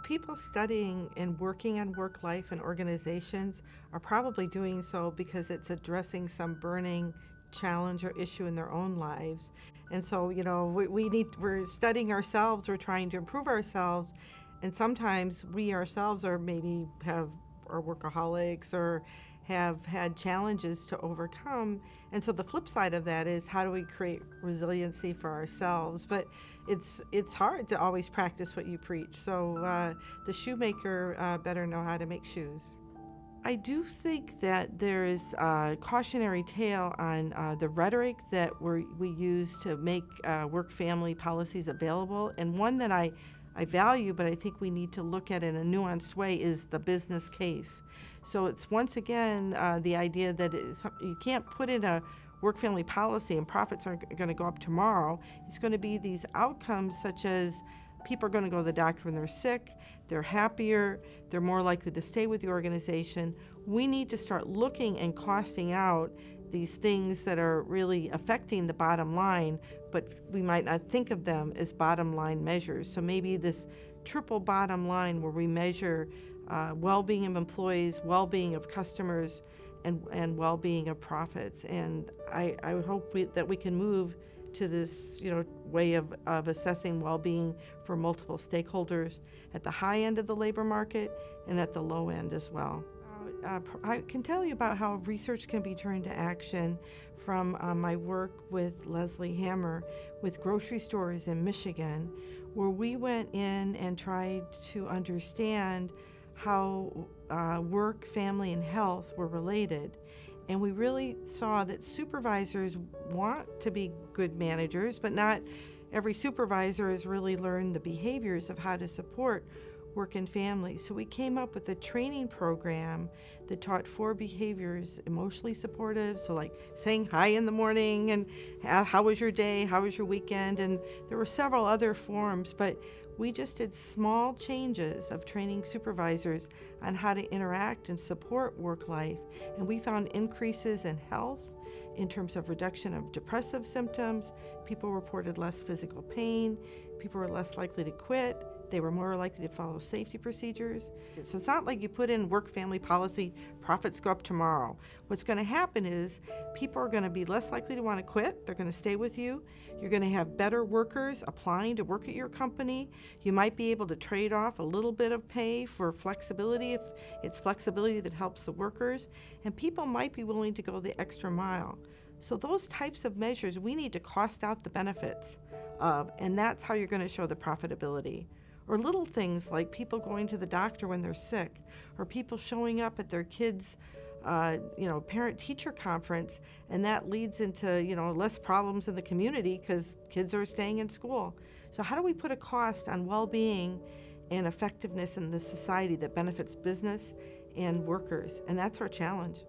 People studying and working on work life and organizations are probably doing so because it's addressing some burning challenge or issue in their own lives. And so, we're studying ourselves, we're trying to improve ourselves, and sometimes we ourselves are are workaholics or have had challenges to overcome. And so the flip side of that is, how do we create resiliency for ourselves? But it's hard to always practice what you preach. So the shoemaker better know how to make shoes. I do think that there is a cautionary tale on the rhetoric that we use to make work-family policies available, and one that I value, but I think we need to look at in a nuanced way, is the business case. So it's once again the idea that you can't put in a work-family policy and profits aren't going to go up tomorrow. It's going to be these outcomes such as people are going to go to the doctor when they're sick, they're happier, they're more likely to stay with the organization. We need to start looking and costing out these things that are really affecting the bottom line, but we might not think of them as bottom line measures. So maybe this triple bottom line where we measure well-being of employees, well-being of customers, and well-being of profits. And I hope that we can move to this way of assessing well-being for multiple stakeholders at the high end of the labor market and at the low end as well. I can tell you about how research can be turned to action from my work with Leslie Hammer with grocery stores in Michigan, where we went in and tried to understand how work, family, and health were related. And we really saw that supervisors want to be good managers, but not every supervisor has really learned the behaviors of how to support work and family. So we came up with a training program that taught 4 behaviors: emotionally supportive, so like saying hi in the morning, and how was your day, how was your weekend, and there were several other forms, but we just did small changes of training supervisors on how to interact and support work life, and we found increases in health in terms of reduction of depressive symptoms. People reported less physical pain, people were less likely to quit, they were more likely to follow safety procedures. So it's not like you put in work-family policy, profits go up tomorrow. What's going to happen is people are going to be less likely to want to quit, they're going to stay with you, you're going to have better workers applying to work at your company, you might be able to trade off a little bit of pay for flexibility if it's flexibility that helps the workers, and people might be willing to go the extra mile. So those types of measures we need to cost out the benefits of, and that's how you're going to show the profitability. Or little things like people going to the doctor when they're sick, or people showing up at their kids' parent-teacher conference, and that leads into less problems in the community because kids are staying in school. So how do we put a cost on well-being and effectiveness in the society that benefits business and workers? And that's our challenge.